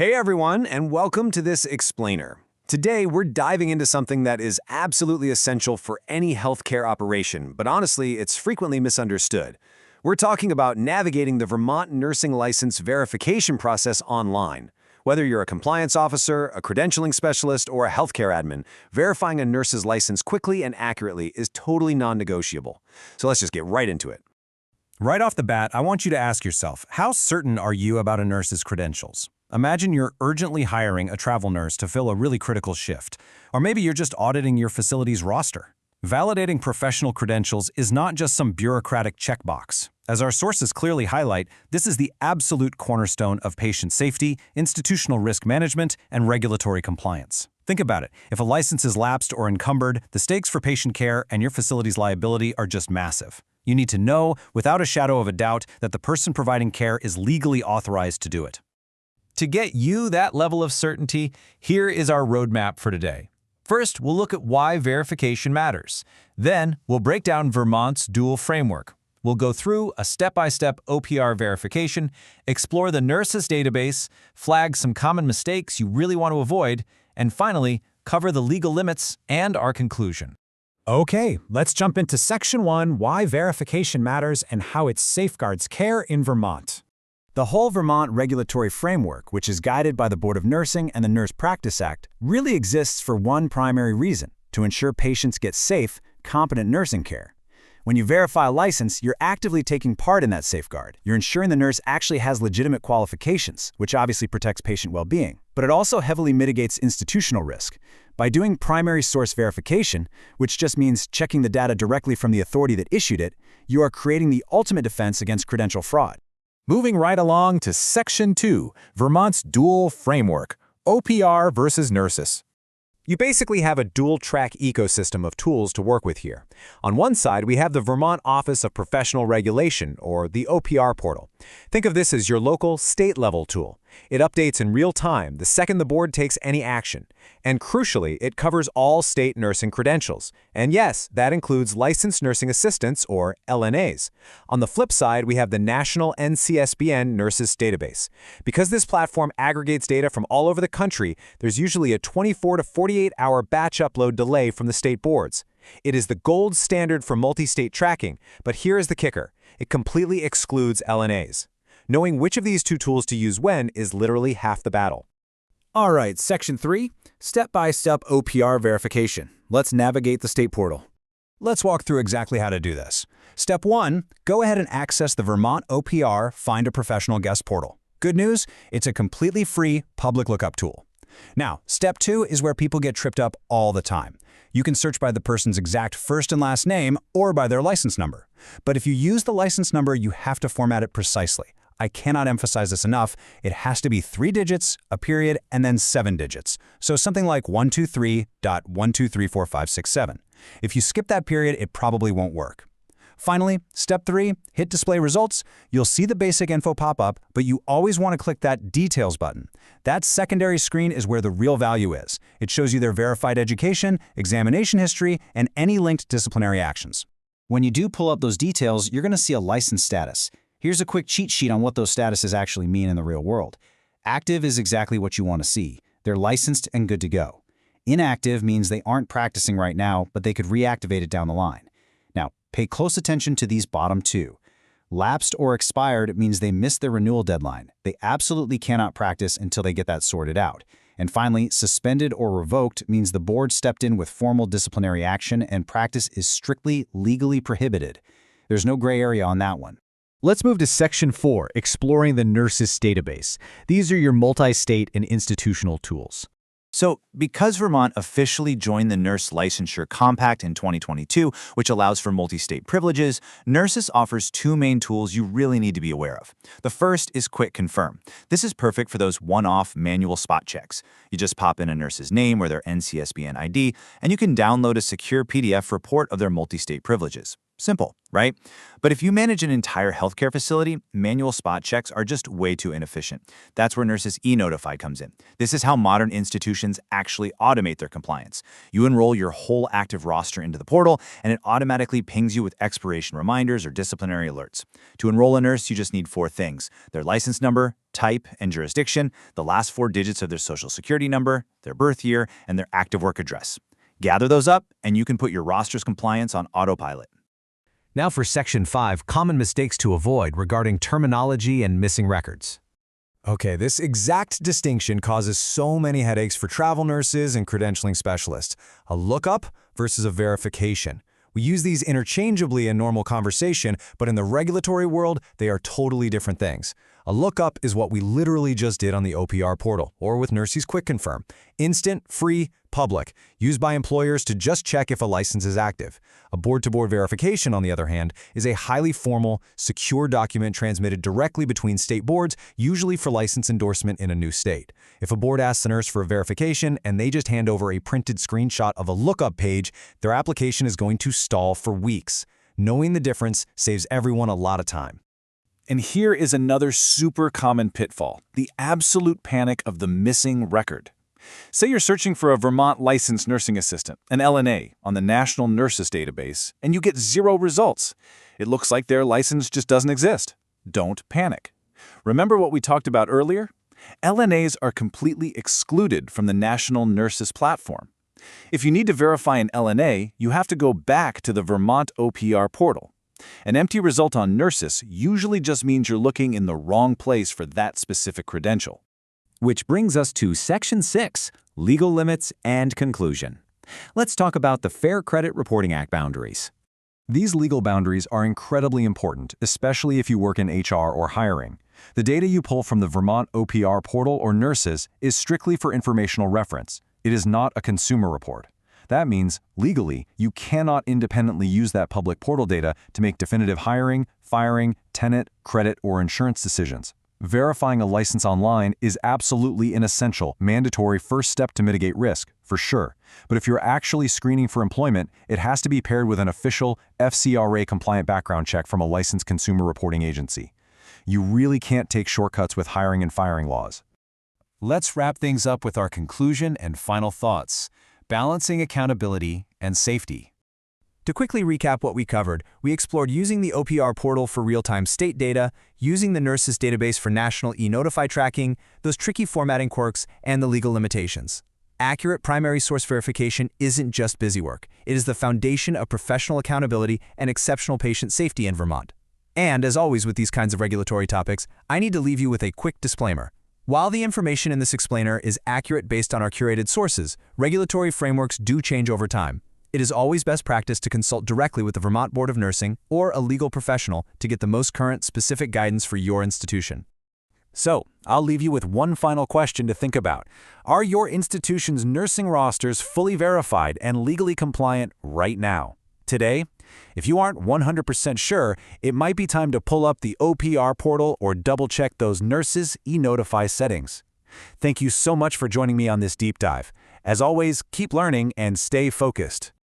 Hey everyone, and welcome to this explainer. Today, we're diving into something that is absolutely essential for any healthcare operation, but honestly, it's frequently misunderstood. We're talking about navigating the Vermont nursing license verification process online. Whether you're a compliance officer, a credentialing specialist, or a healthcare admin, verifying a nurse's license quickly and accurately is totally non-negotiable. So let's just get right into it. Right off the bat, I want you to ask yourself, how certain are you about a nurse's credentials? Imagine you're urgently hiring a travel nurse to fill a really critical shift, or maybe you're just auditing your facility's roster. Validating professional credentials is not just some bureaucratic checkbox. As our sources clearly highlight, this is the absolute cornerstone of patient safety, institutional risk management, and regulatory compliance. Think about it. If a license is lapsed or encumbered, the stakes for patient care and your facility's liability are just massive. You need to know, without a shadow of a doubt, that the person providing care is legally authorized to do it. To get you that level of certainty, here is our roadmap for today. First, we'll look at why verification matters. Then, we'll break down Vermont's dual framework. We'll go through a step-by-step OPR verification, explore the nurses database, flag some common mistakes you really want to avoid, and finally, cover the legal limits and our conclusion. Okay, let's jump into Section 1, Why Verification Matters and How It Safeguards Care in Vermont. The whole Vermont regulatory framework, which is guided by the Board of Nursing and the Nurse Practice Act, really exists for one primary reason: to ensure patients get safe, competent nursing care. When you verify a license, you're actively taking part in that safeguard. You're ensuring the nurse actually has legitimate qualifications, which obviously protects patient well-being. But it also heavily mitigates institutional risk. By doing primary source verification, which just means checking the data directly from the authority that issued it, you are creating the ultimate defense against credential fraud. Moving right along to Section 2, Vermont's dual framework, OPR versus nurses. You basically have a dual-track ecosystem of tools to work with here. On one side, we have the Vermont Office of Professional Regulation, or the OPR portal. Think of this as your local, state-level tool. It updates in real time the second the board takes any action. And crucially, it covers all state nursing credentials. And yes, that includes licensed nursing assistants, or LNAs. On the flip side, we have the National NCSBN Nurses Database. Because this platform aggregates data from all over the country, there's usually a 24 to 48-hour batch upload delay from the state boards. It is the gold standard for multi-state tracking, but here is the kicker: it completely excludes LNAs. Knowing which of these two tools to use when is literally half the battle. All right, Section 3, Step-by-Step OPR Verification. Let's navigate the state portal. Let's walk through exactly how to do this. Step 1, go ahead and access the Vermont OPR Find a Professional Guest portal. Good news, it's a completely free public lookup tool. Now, Step 2 is where people get tripped up all the time. You can search by the person's exact first and last name or by their license number. But if you use the license number, you have to format it precisely. I cannot emphasize this enough. It has to be 3 digits, a period, and then 7 digits. So something like 123.1234567. If you skip that period, it probably won't work. Finally, Step 3, hit Display Results. You'll see the basic info pop up, but you always want to click that Details button. That secondary screen is where the real value is. It shows you their verified education, examination history, and any linked disciplinary actions. When you do pull up those details, you're going to see a license status. Here's a quick cheat sheet on what those statuses actually mean in the real world. Active is exactly what you want to see. They're licensed and good to go. Inactive means they aren't practicing right now, but they could reactivate it down the line. Now, pay close attention to these bottom two. Lapsed or expired means they missed their renewal deadline. They absolutely cannot practice until they get that sorted out. And finally, suspended or revoked means the board stepped in with formal disciplinary action and practice is strictly legally prohibited. There's no gray area on that one. Let's move to Section 4, Exploring the Nurses Database. These are your multi-state and institutional tools. So, because Vermont officially joined the Nurse Licensure Compact in 2022, which allows for multi-state privileges, Nurses offers 2 main tools you really need to be aware of. The first is Quick Confirm. This is perfect for those one-off manual spot checks. You just pop in a nurse's name or their NCSBN ID, and you can download a secure PDF report of their multi-state privileges. Simple. right? But if you manage an entire healthcare facility, manual spot checks are just way too inefficient. That's where Nurses e-Notify comes in. This is how modern institutions actually automate their compliance. You enroll your whole active roster into the portal, and it automatically pings you with expiration reminders or disciplinary alerts. To enroll a nurse, you just need 4 things: their license number, type and jurisdiction, the last 4 digits of their social security number, their birth year, and their active work address. Gather those up, and you can put your roster's compliance on autopilot. Now for Section 5, common mistakes to avoid regarding terminology and missing records. Okay, this exact distinction causes so many headaches for travel nurses and credentialing specialists. A lookup versus a verification. We use these interchangeably in normal conversation, but in the regulatory world, they are totally different things. A lookup is what we literally just did on the OPR portal, or with Nurses Quick Confirm. Instant, free, public, used by employers to just check if a license is active. A board-to-board verification, on the other hand, is a highly formal, secure document transmitted directly between state boards, usually for license endorsement in a new state. If a board asks the nurse for a verification and they just hand over a printed screenshot of a lookup page, their application is going to stall for weeks. Knowing the difference saves everyone a lot of time. And here is another super common pitfall: the absolute panic of the missing record. Say you're searching for a Vermont licensed nursing assistant, an LNA, on the National Nurses Database, and you get 0 results. It looks like their license just doesn't exist. Don't panic. Remember what we talked about earlier? LNAs are completely excluded from the National Nurses platform. If you need to verify an LNA, you have to go back to the Vermont OPR portal. An empty result on Nurses usually just means you're looking in the wrong place for that specific credential. Which brings us to Section 6, Legal Limits and Conclusion. Let's talk about the Fair Credit Reporting Act boundaries. These legal boundaries are incredibly important, especially if you work in HR or hiring. The data you pull from the Vermont OPR portal or Nurses is strictly for informational reference. It is not a consumer report. That means, legally, you cannot independently use that public portal data to make definitive hiring, firing, tenant, credit, or insurance decisions. Verifying a license online is absolutely an essential, mandatory first step to mitigate risk, for sure. But if you're actually screening for employment, it has to be paired with an official FCRA-compliant background check from a licensed consumer reporting agency. You really can't take shortcuts with hiring and firing laws. Let's wrap things up with our conclusion and final thoughts: balancing accountability and safety. To quickly recap what we covered, we explored using the OPR portal for real-time state data, using the Nurses database for national e-Notify tracking, those tricky formatting quirks, and the legal limitations. Accurate primary source verification isn't just busy work. It is the foundation of professional accountability and exceptional patient safety in Vermont. And as always with these kinds of regulatory topics, I need to leave you with a quick disclaimer. While the information in this explainer is accurate based on our curated sources, regulatory frameworks do change over time. It is always best practice to consult directly with the Vermont Board of Nursing or a legal professional to get the most current, specific guidance for your institution. So, I'll leave you with one final question to think about. Are your institution's nursing rosters fully verified and legally compliant right now? Today? If you aren't 100% sure, it might be time to pull up the OPR portal or double-check those Nurses e-Notify settings. Thank you so much for joining me on this deep dive. As always, keep learning and stay focused.